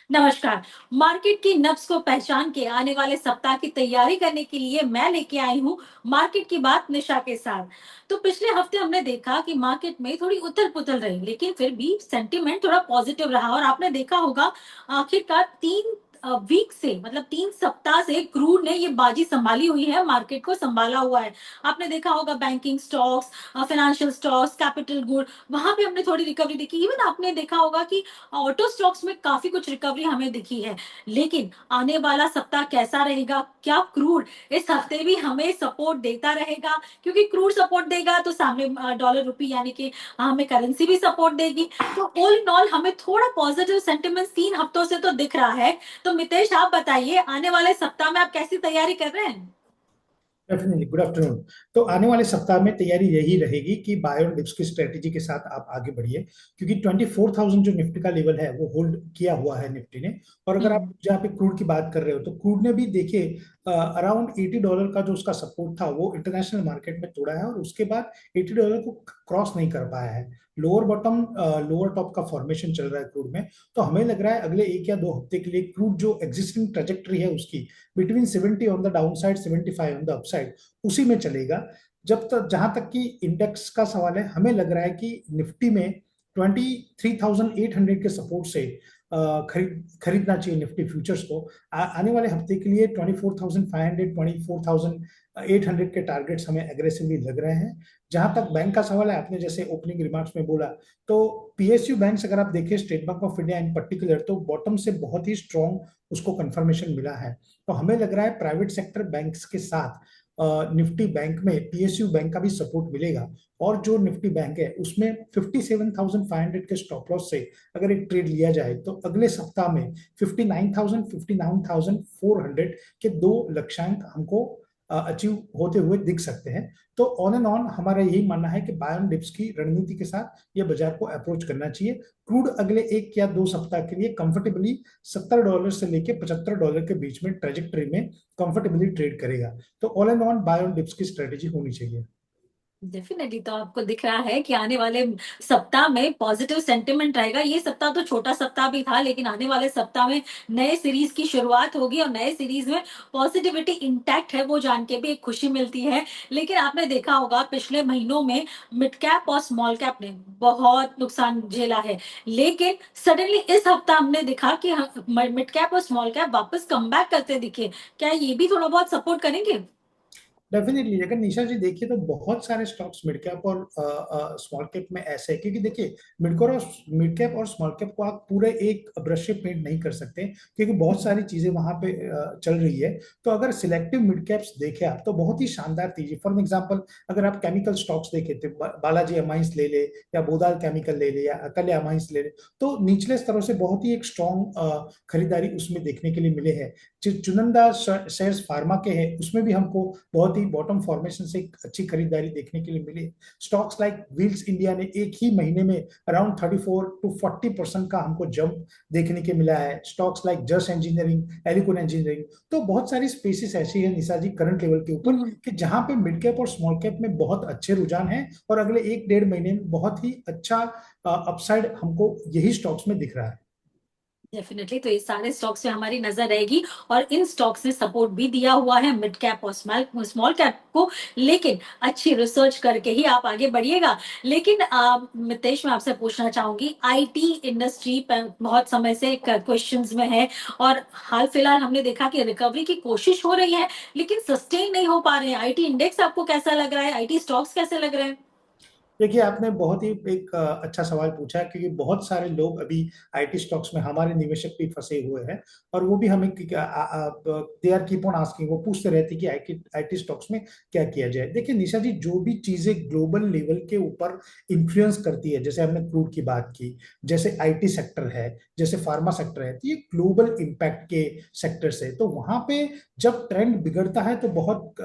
नमस्कार। मार्केट की नब्ज को पहचान के आने वाले सप्ताह की तैयारी करने के लिए मैं लेके आई हूँ मार्केट की बात निशा के साथ। तो पिछले हफ्ते हमने देखा कि मार्केट में थोड़ी उथल-पुथल रही, लेकिन फिर भी सेंटीमेंट थोड़ा पॉजिटिव रहा और आपने देखा होगा आखिरकार 3 वीक से मतलब 3 सप्ताह से क्रूड ने ये बाजी संभाली हुई है, मार्केट को संभाला हुआ है। आपने देखा होगा banking stocks, financial stocks, capital good, वहाँ पे हमने थोड़ी रिकवरी देखी। इवन आपने देखा होगा कि ऑटो स्टॉक्स में काफी कुछ रिकवरी हमें दिखी है। लेकिन आने वाला सप्ताह कैसा रहेगा? क्या क्रूड इस हफ्ते भी हमें सपोर्ट देता रहेगा? क्योंकि क्रूड सपोर्ट देगा तो सामने डॉलर रुपी यानी कि हमें करेंसी भी सपोर्ट देगी। तो ऑल इन ऑल हमें थोड़ा पॉजिटिव सेंटिमेंट 3 हफ्तों से तो दिख रहा है। तो मितेश आप बताइए आने वाले सप्ताह में आप कैसी तैयारी कर रहे हैं? Definitely good afternoon. तो आने वाले सप्ताह में तैयारी यही रहेगी कि बाय और डिप्स की स्ट्रेटेजी के साथ आप आगे बढ़िए, क्योंकि 24,000 जो निफ्टी का लेवल है वो होल्ड किया हुआ है निफ्टी ने। और अगर आप हम्म। जहाँ पे क्रूड की बात कर रहे हो तो क्रूड ने भी देखिए अराउंड $80 का जो उसका सपोर्ट था वो इंटरनेशनल मार्केट में तोड़ा है और उसके बाद $80 को क्रॉस नहीं कर पाया है। लोअर बॉटम लोअर टॉप का फॉर्मेशन चल रहा है क्रूड में। तो हमें लग रहा है अगले 1 या 2 हफ्ते के लिए क्रूड जो एग्जिस्टिंग ट्रेजेक्टरी है उसकी between 70 on the down side, 75 on the upside, उसी में चलेगा। जब तक जहां तक कि इंडेक्स का सवाल है, हमें लग रहा है कि निफ्टी में 23,800 के सपोर्ट से खरीदना चाहिए निफ्टी फ्यूचर्स को। आने वाले हफ्ते के लिए 24,500, 24,800 के टारगेट्स हमें एग्रेसिवली लग रहे हैं। जहां तक बैंक का सवाल है, आपने जैसे ओपनिंग रिमार्क्स में बोला, तो पीएसयू बैंक्स अगर आप देखें, state bank of India in particular, तो बॉटम से बहुत ही स्ट्रॉन्ग उसको कंफर्मेशन मिला है। तो हमें लग रहा है प्राइवेट सेक्टर बैंक्स के साथ निफ्टी बैंक में पीएसयू बैंक का भी सपोर्ट मिलेगा। और जो निफ्टी बैंक है उसमें 57,500 के स्टॉप लॉस से अगर एक ट्रेड लिया जाए तो अगले सप्ताह में 59,000, 59,400 के दो लक्ष्यांक हमको अचीव होते हुए दिख सकते हैं। तो ऑन एंड ऑन हमारा यही मानना है कि बाय ऑन डिप्स की रणनीति के साथ ये बाजार को अप्रोच करना चाहिए। क्रूड अगले 1 या 2 सप्ताह के लिए कंफर्टेबली $70 से लेके $75 के बीच में ट्रेजेक्टरी में कंफर्टेबली ट्रेड करेगा। तो all and on buy on dips की स्ट्रेटेजी होनी चाहिए। डेफिनेटली तो आपको दिख रहा है कि आने वाले सप्ताह में पॉजिटिव सेंटिमेंट रहेगा। ये सप्ताह तो छोटा सप्ताह भी था, लेकिन आने वाले सप्ताह में नए सीरीज की शुरुआत होगी और नए सीरीज में पॉजिटिविटी इंटैक्ट है, वो जान के भी एक खुशी मिलती है। लेकिन आपने देखा होगा पिछले महीनों में मिड कैप और स्मॉल कैप ने बहुत नुकसान झेला है। लेकिन सडनली इस हफ्ता हमने देखा कि मिड कैप और स्मॉल कैप वापस कमबैक करते दिखे। क्या ये भी थोड़ा बहुत सपोर्ट करेंगे? डेफिनेटली अगर निशा जी देखिए तो बहुत सारे स्टॉक्स मिड कैप और स्मॉल कैप में ऐसे हैं, क्योंकि देखिए मिड कैप और स्मॉल कैप को आप पूरे एक ब्रश से पेंट नहीं कर सकते, क्योंकि बहुत सारी चीजें वहां पे चल रही है। तो अगर सिलेक्टिव मिड कैप्स देखें आप तो बहुत ही शानदार चीज है। फॉर एग्जांपल, अगर आप केमिकल स्टॉक्स देखे तो बालाजी अमाइंस ले ले, या बोदाल केमिकल ले ले, या अकल्य अमाइंस ले ले, तो निचले स्तरों से बहुत ही एक स्ट्रॉन्ग खरीदारी उसमें देखने के लिए मिले हैं। चुनिंदा शेयर्स फार्मा के हैं, उसमें भी हमको बहुत ही बॉटम फॉर्मेशन से एक अच्छी खरीदारी देखने के लिए मिली। स्टॉक्स लाइक व्हील्स इंडिया ने एक ही महीने में अराउंड 34 to 40% का हमको जंप देखने के मिला है। स्टॉक्स लाइक जस इंजीनियरिंग, एलिकॉन इंजीनियरिंग, तो बहुत सारी स्पेसिस ऐसी है निशा जी करंट लेवल के ऊपर कि जहां पे मिड कैप और स्मॉल कैप में बहुत अच्छे रुझान है, और अगले 1 डेढ़ महीने में बहुत ही अच्छा अपसाइड हमको यही स्टॉक्स में दिख रहा है। डेफिनेटली तो ये सारे स्टॉक्स पे हमारी नजर रहेगी और इन स्टॉक्स ने सपोर्ट भी दिया हुआ है मिड कैप और स्मॉल कैप को। लेकिन अच्छी रिसर्च करके ही आप आगे बढ़िएगा। लेकिन मितेश मैं आपसे पूछना चाहूंगी, आईटी इंडस्ट्री पर बहुत समय से क्वेश्चंस में है और हाल फिलहाल हमने देखा कि रिकवरी की कोशिश हो रही है, लेकिन सस्टेन नहीं हो पा रहे हैं। आईटी इंडेक्स आपको कैसा लग रहा है? आईटी स्टॉक्स कैसे लग रहे हैं? देखिए, आपने बहुत ही एक अच्छा सवाल पूछा है, क्योंकि बहुत सारे लोग अभी आईटी स्टॉक्स में, हमारे निवेशक भी फंसे हुए हैं। और वो भी हमें they are keep on asking, वो पूछते रहते हैं कि आईटी आईटी स्टॉक्स में क्या किया जाए। देखिए निशा जी, जो भी चीजें ग्लोबल लेवल के ऊपर इन्फ्लुएंस करती है, जैसे हमने क्रूड की बात की, जैसे आईटी सेक्टर है, जैसे फार्मा सेक्टर है, तो ये ग्लोबल इम्पैक्ट के सेक्टर्स है। तो वहां पे जब ट्रेंड बिगड़ता है तो बहुत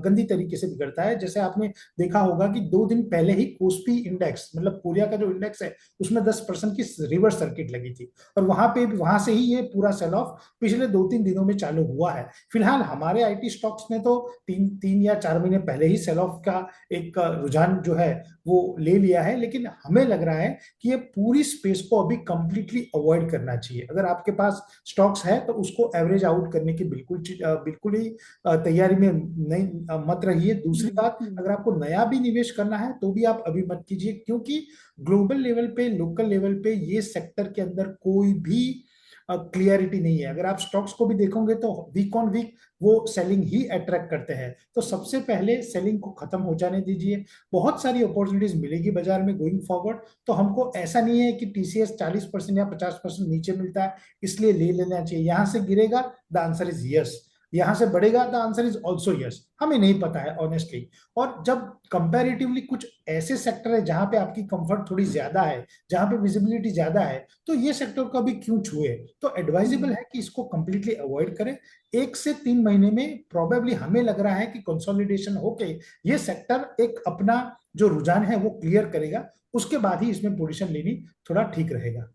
गंदी तरीके से बिगड़ता है। जैसे आपने देखा होगा कि 2 दिन पहले ही कोस्पी इंडेक्स, मतलब कोरिया का जो इंडेक्स है उसमें 10% की रिवर्स सर्किट लगी थी, और वहां से ही ये पूरा सेल ऑफ पिछले 2-3 दिनों में चालू हुआ है। फिलहाल हमारे आईटी स्टॉक्स ने तो 3 या 4 महीने पहले ही सेल ऑफ का एक रुझान जो है वो ले लिया है, लेकिन हमें लग रहा है कि ये पूरी स्पेस को अभी कंप्लीटली अवॉइड करना चाहिए। अगर आपके पास स्टॉक्स है तो उसको एवरेज आउट करने की बिल्कुल ही तैयारी में नहीं मत रहिए। दूसरी बात, अगर आपको नया भी निवेश करना है तो भी आप अभी मत कीजिए, क्योंकि ग्लोबल लेवल पे, लोकल लेवल पे ये सेक्टर के अंदर कोई भी क्लियरिटी नहीं है। अगर आप स्टॉक्स को भी देखोगे तो वीक ऑन वीक वो सेलिंग ही अट्रैक्ट करते हैं। तो सबसे पहले सेलिंग को खत्म हो जाने दीजिए। बहुत सारी अपॉर्चुनिटीज मिलेगी बाजार में गोइंग फॉरवर्ड। तो हमको ऐसा नहीं है कि टीसीएस 40% या 50% नीचे मिलता है इसलिए ले लेना चाहिए। यहां से गिरेगा, द आंसर इज यस। यहां से बढ़ेगा, the answer is also yes. हमें नहीं पता है ऑनेस्टली। और जब कंपैरेटिवली कुछ ऐसे सेक्टर है जहां पे आपकी कंफर्ट थोड़ी ज्यादा है, जहां पे विजिबिलिटी ज्यादा है, तो ये सेक्टर को अभी क्यों छुए? तो एडवाइजेबल है कि इसको कंप्लीटली अवॉइड करें। 1 से 3 महीने में प्रोबेबली हमें लग रहा है कि कंसोलिडेशन होके ये सेक्टर एक अपना जो रुझान है वो क्लियर करेगा। उसके बाद ही इसमें पोजीशन लेनी थोड़ा ठीक रहेगा।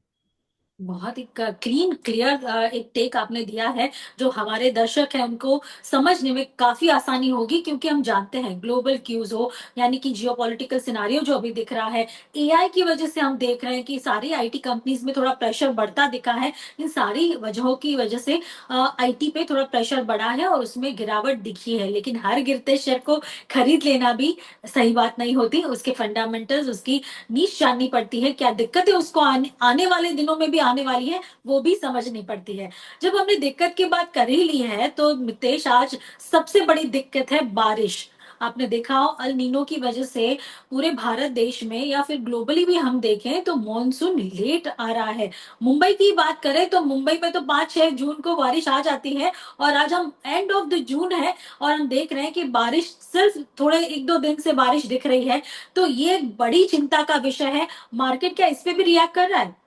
बहुत ही क्लीन क्लियर एक टेक आपने दिया है, जो हमारे दर्शक हैं उनको समझने में काफी आसानी होगी, क्योंकि हम जानते हैं ग्लोबल क्यूज हो, यानी कि जियोपॉलिटिकल सिनारियो जो अभी दिख रहा है, एआई की वजह से हम देख रहे हैं कि सारी आईटी कंपनीज में थोड़ा प्रेशर बढ़ता दिखा है। इन सारी वजहों की वजह से आईटी पे थोड़ा प्रेशर बढ़ा है और उसमें गिरावट दिखी है, लेकिन हर गिरते शेयर को खरीद लेना भी सही बात नहीं होती। उसके फंडामेंटल्स, उसकी नीश जाननी पड़ती है, क्या दिक्कतें उसको आने वाले दिनों में भी आने वाली है, वो भी समझनी पड़ती है। जब हमने दिक्कत की बात कर ही ली है तो मितेश, आज सबसे बड़ी दिक्कत है बारिश। आपने देखा हो अल नीनो की वजह से पूरे भारत देश में या फिर ग्लोबली भी हम देखें तो मॉनसून लेट आ रहा है। मुंबई की बात करें तो मुंबई में तो 5-6 जून को बारिश आ जाती है, और आज हम एंड ऑफ द जून है और हम देख रहे हैं कि बारिश सिर्फ थोड़े 1-2 दिन से बारिश दिख रही है। तो ये एक बड़ी चिंता का विषय है। मार्केट क्या इस पे भी रिएक्ट कर रहा है?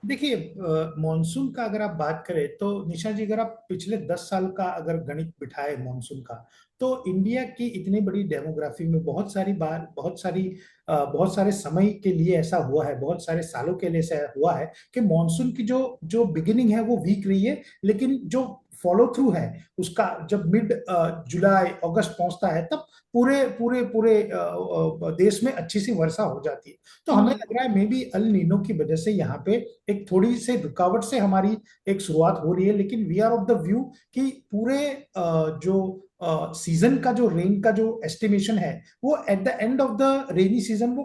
देखिए, मॉनसून का अगर आप बात करें तो निशा जी, अगर आप पिछले 10 साल का अगर गणित बिठाए मॉनसून का, तो इंडिया की इतनी बड़ी डेमोग्राफी में बहुत सारी बार, बहुत सारे समय के लिए ऐसा हुआ है, बहुत सारे सालों के लिए ऐसा हुआ है कि मॉनसून की जो जो बिगिनिंग है वो वीक रही है, लेकिन जो फॉलो थ्रू है उसका, जब मिड जुलाई अगस्त पहुंचता है तब पूरे पूरे पूरे देश में अच्छी सी वर्षा हो जाती है। तो हमें हम्म। लग रहा है मे बी अल नीनो की वजह से यहाँ पे एक थोड़ी सी रुकावट से हमारी एक शुरुआत हो रही है, लेकिन we are of the view कि पूरे जो सीजन का जो रेन का जो एस्टिमेशन है वो at the end of the rainy season वो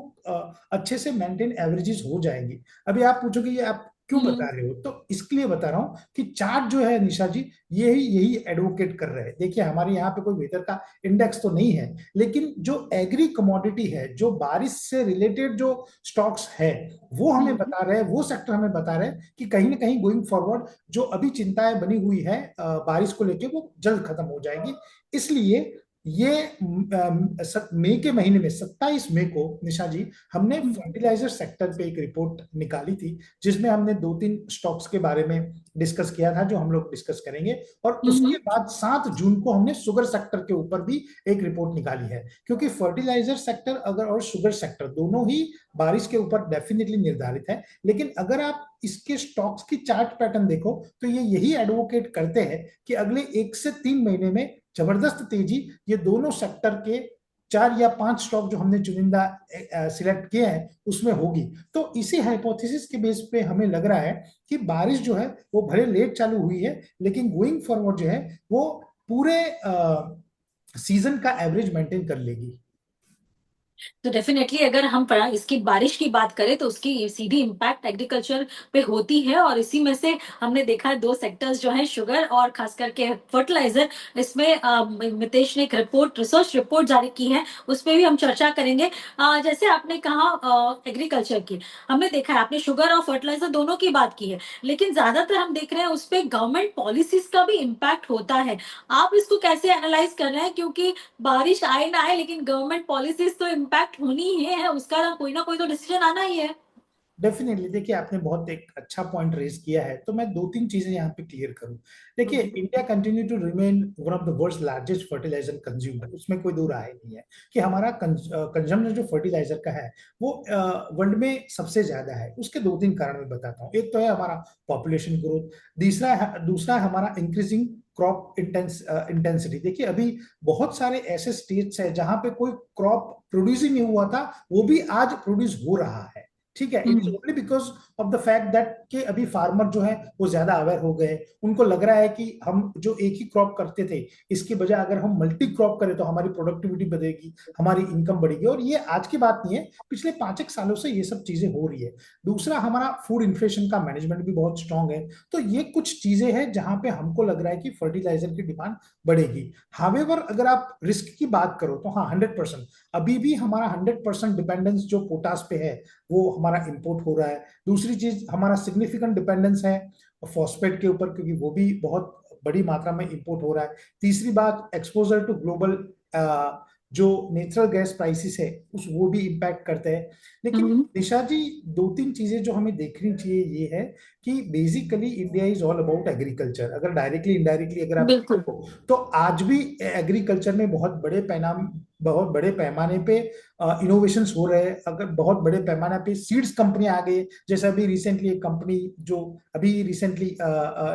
अच्छे से मेंटेन एवरेजेस हो जाएंगी। अभी आप पूछोगे ये आप क्यों बता हम्म। रहे हो, तो इसके लिए बता रहा हूँ कि चार्ट जो है निशा जी, यही यही एडवोकेट कर रहे हैं। देखिए, हमारे यहाँ पे कोई वेदर का इंडेक्स तो नहीं है, लेकिन जो एग्री कमोडिटी है, जो बारिश से रिलेटेड जो स्टॉक्स है, वो हमें हम्म। बता रहे हैं, वो सेक्टर हमें बता रहे हैं कि कहीं ना कहीं गोइंग फॉरवर्ड जो अभी चिंताएं बनी हुई है बारिश को लेके वो जल्द खत्म हो जाएगी। इसलिए ये मई के महीने में 27 मई को निशा जी, हमने हम्म। फर्टिलाइजर सेक्टर पे एक रिपोर्ट निकाली थी, जिसमें हमने 2-3 स्टॉक्स के बारे में डिस्कस किया था जो हम लोग डिस्कस करेंगे। और हम्म। उसके बाद 7 जून को हमने शुगर सेक्टर के ऊपर भी एक रिपोर्ट निकाली है, क्योंकि फर्टिलाइजर सेक्टर अगर और शुगर सेक्टर दोनों ही बारिश के ऊपर डेफिनेटली निर्धारित है। लेकिन अगर आप इसके स्टॉक्स की चार्ट पैटर्न देखो तो ये यही एडवोकेट करते हैं कि अगले 1 से 3 महीने में जबरदस्त तेजी ये दोनों सेक्टर के 4 या 5 स्टॉक जो हमने चुनिंदा सिलेक्ट किए हैं उसमें होगी। तो इसी हाइपोथेसिस के बेस पे हमें लग रहा है कि बारिश जो है वो भले लेट चालू हुई है, लेकिन गोइंग फॉरवर्ड जो है वो पूरे सीजन का एवरेज मेंटेन कर लेगी। तो डेफिनेटली अगर हम इसकी बारिश की बात करें तो उसकी सीधी इम्पैक्ट एग्रीकल्चर पे होती है, और इसी में से हमने देखा है दो सेक्टर्स जो है शुगर और खास करके फर्टिलाइजर। इसमें मितेश ने एक रिपोर्ट, रिसर्च रिपोर्ट जारी की है, उस पर भी हम चर्चा करेंगे। जैसे आपने कहा एग्रीकल्चर की, हमने देखा है आपने शुगर और फर्टिलाइजर दोनों की बात की है, लेकिन ज्यादातर हम देख रहे हैं उस पर गवर्नमेंट पॉलिसीज का भी इम्पैक्ट होता है। आप इसको कैसे एनालाइज कर रहे हैं, क्योंकि बारिश आए ना आए लेकिन गवर्नमेंट पॉलिसीज तो इम्पैक्ट होनी ही है, उसका ना कोई तो डिसीजन आना ही है। डेफिनेटली, देखिए आपने बहुत एक अच्छा पॉइंट रेज किया है, तो मैं दो तीन चीजें यहाँ पे क्लियर करूं। देखिए, hmm. India continue to remain one of the world's largest fertiliser consumer, उसमें कोई दो राय नहीं है कि हमारा कंजम्पशन जो फर्टिलाइजर का है वो वर्ल्ड में सबसे ज्यादा है। उसके दो तीन कारण मैं बताता हूँ। एक तो है हमारा पॉपुलेशन ग्रोथ, दूसरा है हमारा इंक्रीजिंग क्रॉप इंटेंसिटी। देखिए, अभी बहुत सारे ऐसे स्टेट्स हैं जहां पे कोई क्रॉप प्रोड्यूस ही नहीं हुआ था, वो भी आज प्रोड्यूस हो रहा है। ठीक है, it is hmm. Only because of the fact that कि अभी फार्मर जो है वो ज्यादा अवेयर हो गए। उनको लग रहा है कि हम जो एक ही क्रॉप करते थे, इसके बजाय अगर हम मल्टी क्रॉप करें तो हमारी प्रोडक्टिविटी बढ़ेगी, हमारी इनकम बढ़ेगी। और ये आज की बात नहीं है, पिछले 5 एक सालों से ये सब चीजें हो रही है। दूसरा, हमारा फूड इन्फ्लेशन का मैनेजमेंट भी बहुत स्ट्रांग है। तो ये कुछ चीजें हैं जहां पे हमको लग रहा है कि फर्टिलाइजर की डिमांड बढ़ेगी। हावेवर, अगर आप रिस्क की बात करो तो हाँ, 100%, अभी भी हमारा 100% डिपेंडेंस जो पोटास पे है वो हमारा इंपोर्ट हो रहा है। दूसरी चीज, हमारा सिग्निफिकेंट डिपेंडेंस है फॉस्फेट के ऊपर, क्योंकि वो भी बहुत बड़ी मात्रा में इंपोर्ट हो रहा है। तीसरी बात, एक्सपोजर टू ग्लोबल जो नेचुरल गैस प्राइसेस है उस वो भी इम्पैक्ट करते हैं। लेकिन हम्म। निशा जी, दो तीन चीजें जो हमें देखनी चाहिए ये है कि basically India is all about agriculture. अगर डायरेक्टली इनडायरेक्टली अगर आप बिल्कुल। देखो तो आज भी एग्रीकल्चर में बहुत बड़े पैमाने पे इनोवेशंस हो रहे हैं। अगर बहुत बड़े पैमाने पे सीड्स कंपनी आ गई, जैसे अभी रिसेंटली एक कंपनी जो अभी रिसेंटली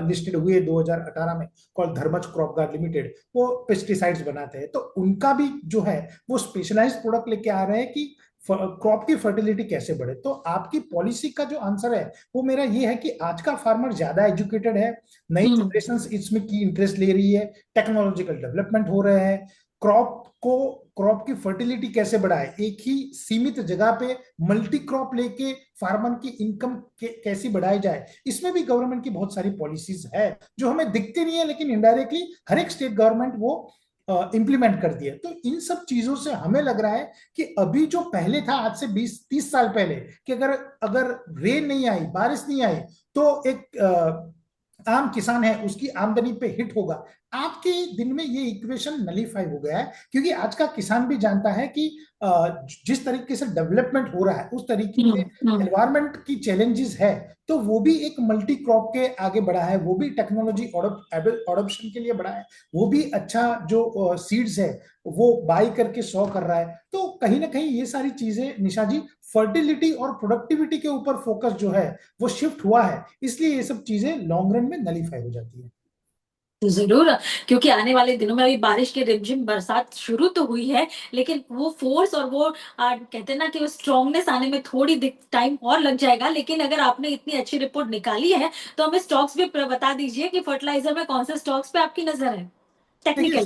लिस्टेड हुई है 2018 में, call Dharmaj crop guard limited, वो पेस्टिसाइड्स बनाते हैं। तो उनका भी जो है वो स्पेशलाइज्ड प्रोडक्ट लेके आ रहे हैं कि क्रॉप की फर्टिलिटी कैसे बढ़े। तो आपकी पॉलिसी का जो आंसर है वो मेरा ये है कि आज का फार्मर ज्यादा एजुकेटेड है, नई हम्म। जनरेशन इसमें की इंटरेस्ट ले रही है, टेक्नोलॉजिकल डेवलपमेंट हो रहे हैं। क्रॉप की फर्टिलिटी कैसे बढ़ाए, एक ही सीमित जगह पे मल्टी क्रॉप लेके फार्मर की इनकम कैसी बढ़ाई जाए, इसमें भी गवर्नमेंट की बहुत सारी पॉलिसीज है जो हमें दिखती नहीं है, लेकिन इनडायरेक्टली हर एक स्टेट गवर्नमेंट वो इंप्लीमेंट करती है। तो इन सब चीजों से हमें लग रहा है कि अभी जो पहले था आज से 20-30 साल पहले, कि अगर अगर रेन नहीं आई, बारिश नहीं आई, तो एक आम किसान है उसकी आमदनी पे हिट होगा। आज के दिन में ये इक्वेशन नलीफाई हो गया है, क्योंकि आज का किसान भी जानता है कि जिस तरीके से डेवलपमेंट हो रहा है उस तरीके से हम्म। एनवायरमेंट की चैलेंजेस है। तो वो भी एक मल्टी क्रॉप के आगे बढ़ा है, वो भी टेक्नोलॉजी ऑडोप्शन के लिए बढ़ा है, वो भी अच्छा जो सीड्स है वो बाई करके सॉ कर रहा है। तो कहीं ना कहीं ये सारी चीजें निशा जी, फर्टिलिटी और प्रोडक्टिविटी के ऊपर फोकस जो है वो शिफ्ट हुआ है, इसलिए ये सब चीजें लॉन्ग रन में नलीफाई हो जाती है। जरूर, क्योंकि आने वाले दिनों में अभी बारिश की रिमझिम बरसात शुरू तो हुई है, लेकिन वो फोर्स और वो कहते हैं ना कि वो स्ट्रांगनेस आने में थोड़ी टाइम और लग जाएगा। लेकिन अगर आपने इतनी अच्छी रिपोर्ट निकाली है तो हमें स्टॉक्स भी बता दीजिए कि फर्टिलाइजर में कौन से स्टॉक्स पे आपकी नजर है देखिए, टेक्निकली।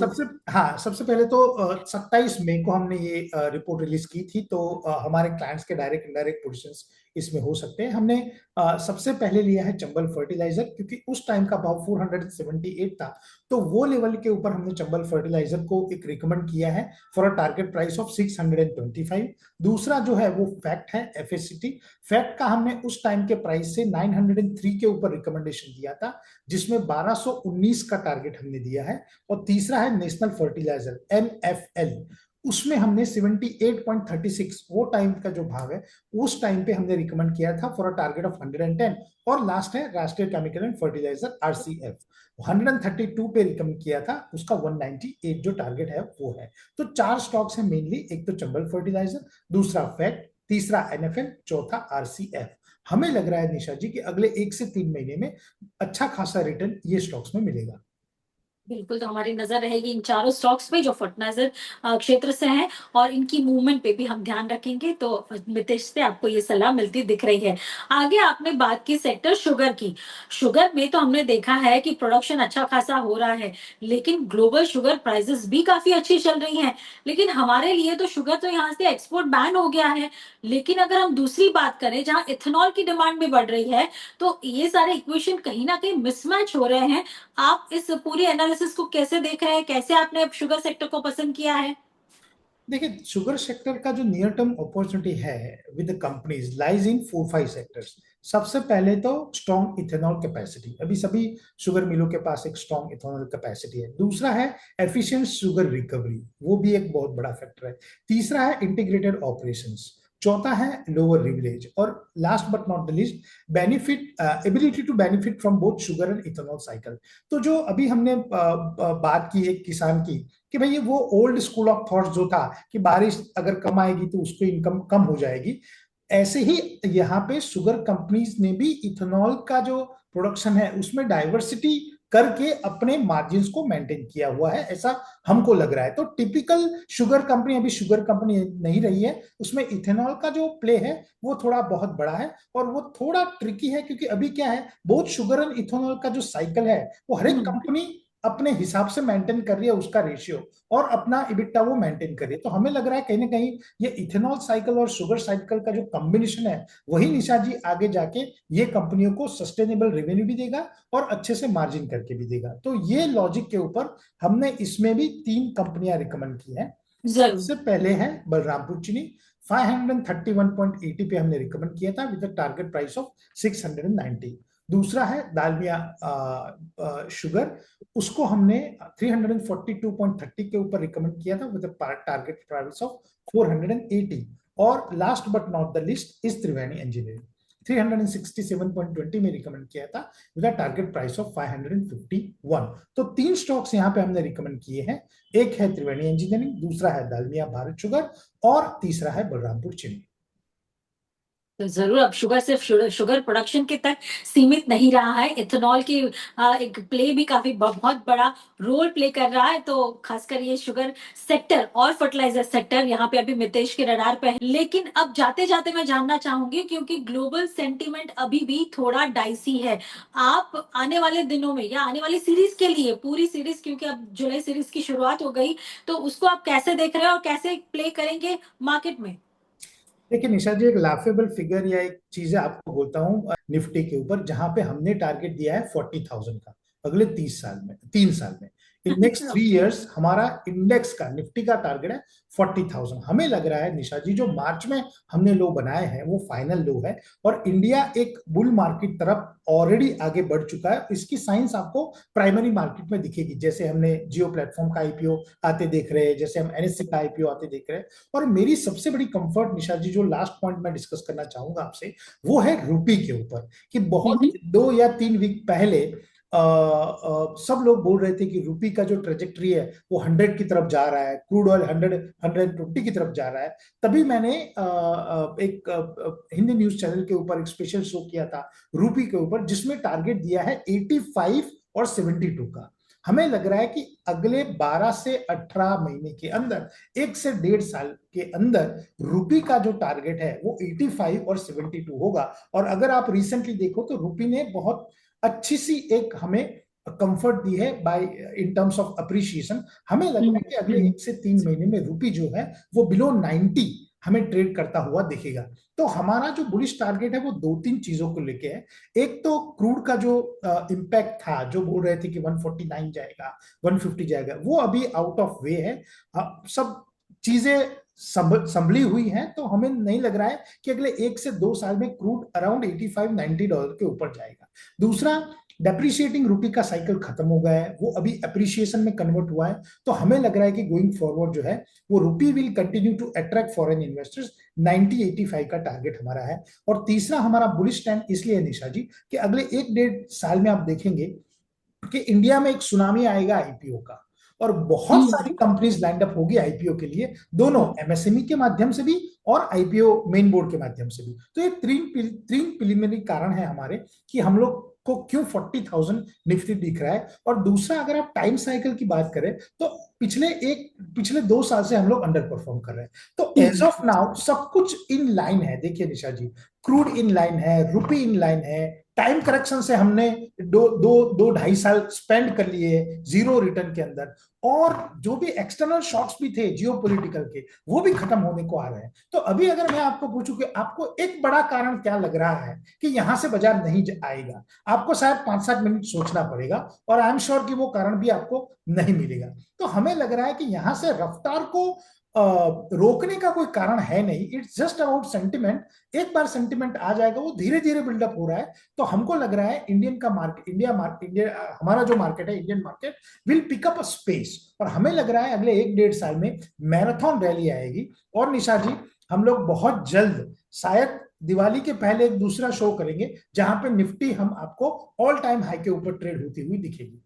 सबसे पहले तो 27 मई को हमने ये रिपोर्ट रिलीज की थी। तो हमारे क्लाइंट्स के डायरेक्ट इनडायरेक्ट पोजीशंस इसमें हो सकते हैं। हमने सबसे पहले लिया है चंबल फर्टिलाइजर, क्योंकि उस टाइम का भाव 478 था। तो वो लेवल के ऊपर हमने चंबल फर्टिलाइजर को एक रिकमेंड किया है for a target price of 625। दूसरा जो है वो फैक्ट है, एफएससीटी फैक्ट का हमने उस टाइम के प्राइस से 903 के ऊपर रिकमेंडेशन दिया था, जिसमें 1219 का टारगेट हमने दिया है। और तीसरा है नेशनल फर्टिलाइजर एनएफएल, उसमें हमने 78.36 वो टाइम का जो भाव है उस टाइम पे हमने रिकमेंड किया था फॉर अ टारगेट ऑफ 110। और लास्ट है राष्ट्रीय केमिकल एंड फर्टिलाइजर आरसीएफ, 132 पे रिकमेंड किया था, उसका 198 जो टारगेट है वो है। तो चार स्टॉक्स है मेनली, एक तो चंबल फर्टिलाइजर, दूसरा फैक्ट, तीसरा एनएफएल, चौथा आरसीएफ। हमें लग रहा है निशा जी कि अगले 1 से 3 महीने में अच्छा खासा रिटर्न ये स्टॉक्स में मिलेगा। बिल्कुल, तो हमारी नज़र रहेगी इन चारों स्टॉक्स पे जो फर्टिलाइज़र क्षेत्र से हैं, और इनकी मूवमेंट पे भी हम ध्यान रखेंगे। तो मितेश से आपको ये सलाह मिलती दिख रही है। आगे आपने बात की सेक्टर शुगर की। शुगर में तो हमने देखा है कि प्रोडक्शन अच्छा खासा हो रहा है, लेकिन ग्लोबल शुगर प्राइसेज़ भी काफ़ी अच्छी चल रही हैं। लेकिन हमारे लिए तो शुगर तो यहाँ से एक्सपोर्ट बैन हो गया है। लेकिन अगर हम दूसरी बात करें जहाँ इथेनॉल की डिमांड भी बढ़ रही है, तो ये सारे इक्वेशन कहीं न कहीं मिसमैच हो रहे हैं। आप इस पूरी एनालिसिस को कैसे देख रहे हैं? कैसे आपने शुगर सेक्टर को पसंद किया है? देखिए, शुगर सेक्टर का जो नियर टर्म अपॉर्चुनिटी है with companies lies in 4-5 sectors. सबसे पहले तो स्ट्रॉन्ग इथेनॉल कैपेसिटी, अभी सभी शुगर मिलों के पास एक स्ट्रॉन्ग इथेनॉल कैपेसिटी है। दूसरा है एफिशिएंट शुगर रिकवरी, वो भी एक बहुत बड़ा फैक्टर है। तीसरा है इंटीग्रेटेड ऑपरेशंस। चौथा है लोअर लिवरेज, और last but not the least benefit ability to benefit from both sugar and ethanol cycle. तो जो अभी हमने बात की एक किसान की कि भाई वो ओल्ड स्कूल ऑफ थॉट्स जो था कि बारिश अगर कम आएगी तो उसको इनकम कम हो जाएगी, ऐसे ही यहाँ पे शुगर कंपनीज ने भी इथेनॉल का जो प्रोडक्शन है उसमें डाइवर्सिटी करके अपने मार्जिन को मेंटेन किया हुआ है, ऐसा हमको लग रहा है। तो टिपिकल शुगर कंपनी अभी शुगर कंपनी नहीं रही है, उसमें इथेनॉल का जो प्ले है वो थोड़ा बहुत बड़ा है, और वो थोड़ा ट्रिकी है क्योंकि अभी क्या है, बहुत शुगर एंड इथेनॉल का जो साइकिल है वो हर एक हम्म। कंपनी अपने हिसाब से मेंटेन कर रही है उसका रेशियो, और अपना इबिट्टा वो मेंटेन कर रही है। तो हमें लग रहा है कहीं ना कहीं ये इथेनॉल साइकिल और शुगर साइकिल का जो कॉम्बिनेशन है वही निशा जी आगे जाके ये कंपनियों को सस्टेनेबल रेवेन्यू भी देगा और अच्छे से मार्जिन करके भी देगा। तो ये लॉजिक के ऊपर हमने इसमें भी 3 कंपनियां रिकमेंड की हैं। जरूर। सबसे पहले है बलरामपुर चीनी, 531.80 पे हमने रिकमेंड किया था विद टारगेट प्राइस ऑफ 690। दूसरा है दालमिया शुगर, उसको हमने 342.30 के ऊपर रिकमेंड किया था विद टारगेट प्राइस ऑफ 480। और last but not the list is Triveni engineering, 367.20 में रिकमेंड किया था विद टारगेट प्राइस ऑफ 551। तो 3 स्टॉक्स यहाँ पे हमने रिकमेंड किए हैं, एक है त्रिवेणी इंजीनियरिंग, दूसरा है दालमिया भारत शुगर, और तीसरा है बलरामपुर चीनी। तो जरूर अब शुगर सिर्फ शुगर प्रोडक्शन के तक सीमित नहीं रहा है, इथेनॉल की एक प्ले भी काफी बहुत बड़ा रोल प्ले कर रहा है। तो खासकर ये शुगर सेक्टर और फर्टिलाइजर सेक्टर यहाँ पे अभी मितेश के रडार पे है। लेकिन अब जाते जाते मैं जानना चाहूंगी, क्योंकि ग्लोबल सेंटीमेंट अभी भी थोड़ा डाइसी है, आप आने वाले दिनों में या आने वाली सीरीज के लिए, पूरी सीरीज क्योंकि अब जुलाई सीरीज की शुरुआत हो गई, तो उसको आप कैसे देख रहे हो और कैसे प्ले करेंगे मार्केट में? देखिए निशा जी, एक लाफेबल फिगर या एक चीज आपको बोलता हूँ निफ्टी के ऊपर, जहां पे हमने टारगेट दिया है 40,000 का अगले 30 साल में, 3 साल में। इन नेक्स्ट 3 इयर्स हमारा इंडेक्स का निफ्टी का टारगेट है 40,000। हमें लग रहा है निशा जी जो मार्च में हमने लो बनाए हैं वो फाइनल लो है, और इंडिया एक बुल मार्केट तरफ ऑलरेडी आगे बढ़ चुका है। इसकी साइंस आपको प्राइमरी मार्केट में दिखेगी, जैसे हमने जियो प्लेटफॉर्म का आईपीओ आते देख रहे हैं, जैसे हम एनएससी का आईपीओ आते देख रहे हैं। और मेरी सबसे बड़ी कंफर्ट निशा जी, जो लास्ट पॉइंट मैं डिस्कस करना चाहूंगा आपसे, वो है रूपी के ऊपर, कि बहुत 2 या 3 वीक पहले सब लोग बोल रहे थे कि रूपी का जो ट्रेजेक्टरी है वो 100 की तरफ जा रहा है, क्रूड ऑयल 100 120 की तरफ जा रहा है। तभी मैंने एक हिंदी न्यूज चैनल के ऊपर एक स्पेशल शो किया था रूपी के ऊपर, जिसमें टारगेट दिया है 85 और 72 का। हमें लग रहा है कि अगले 12 से 18 महीने के अंदर, 1 से 1.5 साल के अंदर, रूपी का जो टारगेट है वो 85 और 72 होगा। और अगर आप रिसेंटली देखो तो रूपी ने बहुत अच्छी सी एक हमें कंफर्ट दी है by in terms of appreciation. हमें लग रहा है कि अगले 1 से 3 महीने में रूपी जो है वो बिलो 90 हमें ट्रेड करता हुआ दिखेगा। तो हमारा जो बुलिश टारगेट है वो 2-3 चीजों को लेके है। एक तो क्रूड का जो इम्पैक्ट था, जो बोल रहे थे कि 149 जाएगा, 150 जाएगा, वो अभी आउट ऑफ वे है। सब चीजें संभली हुई हैं, तो हमें नहीं लग रहा है कि अगले 1 से 2 साल में क्रूड अराउंड $85-90 के ऊपर जाएगा। दूसरा, डेप्रिशिएटिंग रूपी का साइकिल खत्म हो गया है, वो अभी अप्रिशिएशन में कन्वर्ट हुआ है। तो हमें लग रहा है कि गोइंग फॉरवर्ड जो है वो rupee will continue to attract foreign investors, 90-85 का टारगेट हमारा है। और तीसरा हमारा बुलिश स्टैंड इसलिए है निशा जी कि अगले 1-1.5 साल में आप देखेंगे कि इंडिया में एक सुनामी आएगा आईपीओ का, और बहुत सारी कंपनीज लैंड अप होगी आईपीओ के लिए, दोनों एमएसएमई के माध्यम से भी और आईपीओ मेन बोर्ड के माध्यम से भी। तो ये तीन प्रिलिमिनरी कारण है हमारे कि हम लोग को क्यों 40,000 निफ्टी दिख रहा है। और दूसरा, अगर आप टाइम साइकिल की बात करें तो पिछले 2 साल से हम लोग अंडर परफॉर्म कर रहे हैं। तो एज ऑफ नाउ सब कुछ इन लाइन है। देखिए निशा जी, क्रूड इन लाइन है, रुपी इन लाइन है, टाइम करेक्शन से हमने 2-2.5 साल स्पेंड कर लिए जीरो रिटर्न के अंदर, और जो भी एक्सटर्नल शॉक्स भी थे जियोपॉलिटिकल के, वो भी खत्म होने को आ रहे हैं। तो अभी अगर मैं आपको पूछूं कि आपको एक बड़ा कारण क्या लग रहा है कि यहां से बाजार नहीं आएगा, आपको शायद 5-7 मिनट सोचना पड़ेगा, और आई एम श्योर कि वो कारण भी आपको नहीं मिलेगा। तो हमें लग रहा है कि यहां से रफ्तार को रोकने का कोई कारण है नहीं। It's just about sentiment. एक बार सेंटिमेंट आ जाएगा, वो धीरे धीरे बिल्डअप हो रहा है। तो हमको लग रहा है इंडिया हमारा जो मार्केट है, Indian market will pick up a space, और हमें लग रहा है अगले 1-1.5 साल में मैराथन रैली आएगी। और निशा जी, हम लोग बहुत जल्द शायद दिवाली के पहले एक दूसरा शो करेंगे जहां पे निफ्टी हम आपको ऑल टाइम हाई के ऊपर ट्रेड होती हुई दिखेगी।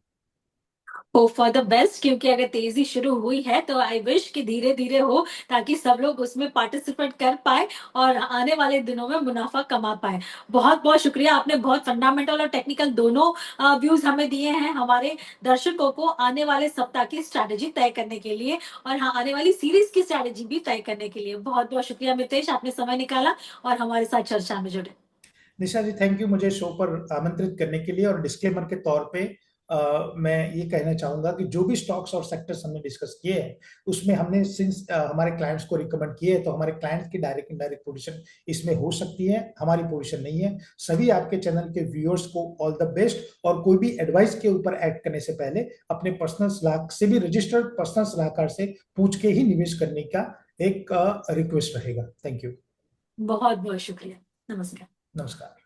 होप फॉर द बेस्ट, क्योंकि अगर तेजी शुरू हुई है तो आई विश कि धीरे धीरे हो, ताकि सब लोग उसमें पार्टिसिपेट कर पाए और आने वाले दिनों में मुनाफा कमा पाए। बहुत बहुत शुक्रिया, आपने बहुत फंडामेंटल और टेक्निकल दोनों व्यूज हमें दिए हैं हमारे दर्शकों को आने वाले सप्ताह की स्ट्रैटेजी तय करने के लिए, और हाँ, आने वाली सीरीज की स्ट्रैटेजी भी तय करने के लिए। बहुत बहुत शुक्रिया मितेश, आपने समय निकाला और हमारे साथ चर्चा में जुड़े। निशा जी, थैंक यू मुझे शो पर आमंत्रित करने के लिए। और डिस्क्लेमर के तौर पे मैं ये कहना चाहूंगा कि जो भी स्टॉक्स और सेक्टर्स हमने डिस्कस किए हैं उसमें हमने सिंस हमारे क्लाइंट्स को रिकमेंड किए हैं, तो हमारे क्लाइंट्स की डायरेक्ट इनडायरेक्ट पोजीशन इसमें हो सकती है, हमारी पोजीशन नहीं है। सभी आपके चैनल के व्यूअर्स को ऑल द बेस्ट, और कोई भी एडवाइस के ऊपर एक्ट करने से पहले अपने पर्सनल सलाह से भी रजिस्टर्ड पर्सनल सलाहकार से पूछ के ही निवेश करने का एक रिक्वेस्ट रहेगा। Thank you. बहुत बहुत शुक्रिया। नमस्कार। नमस्कार।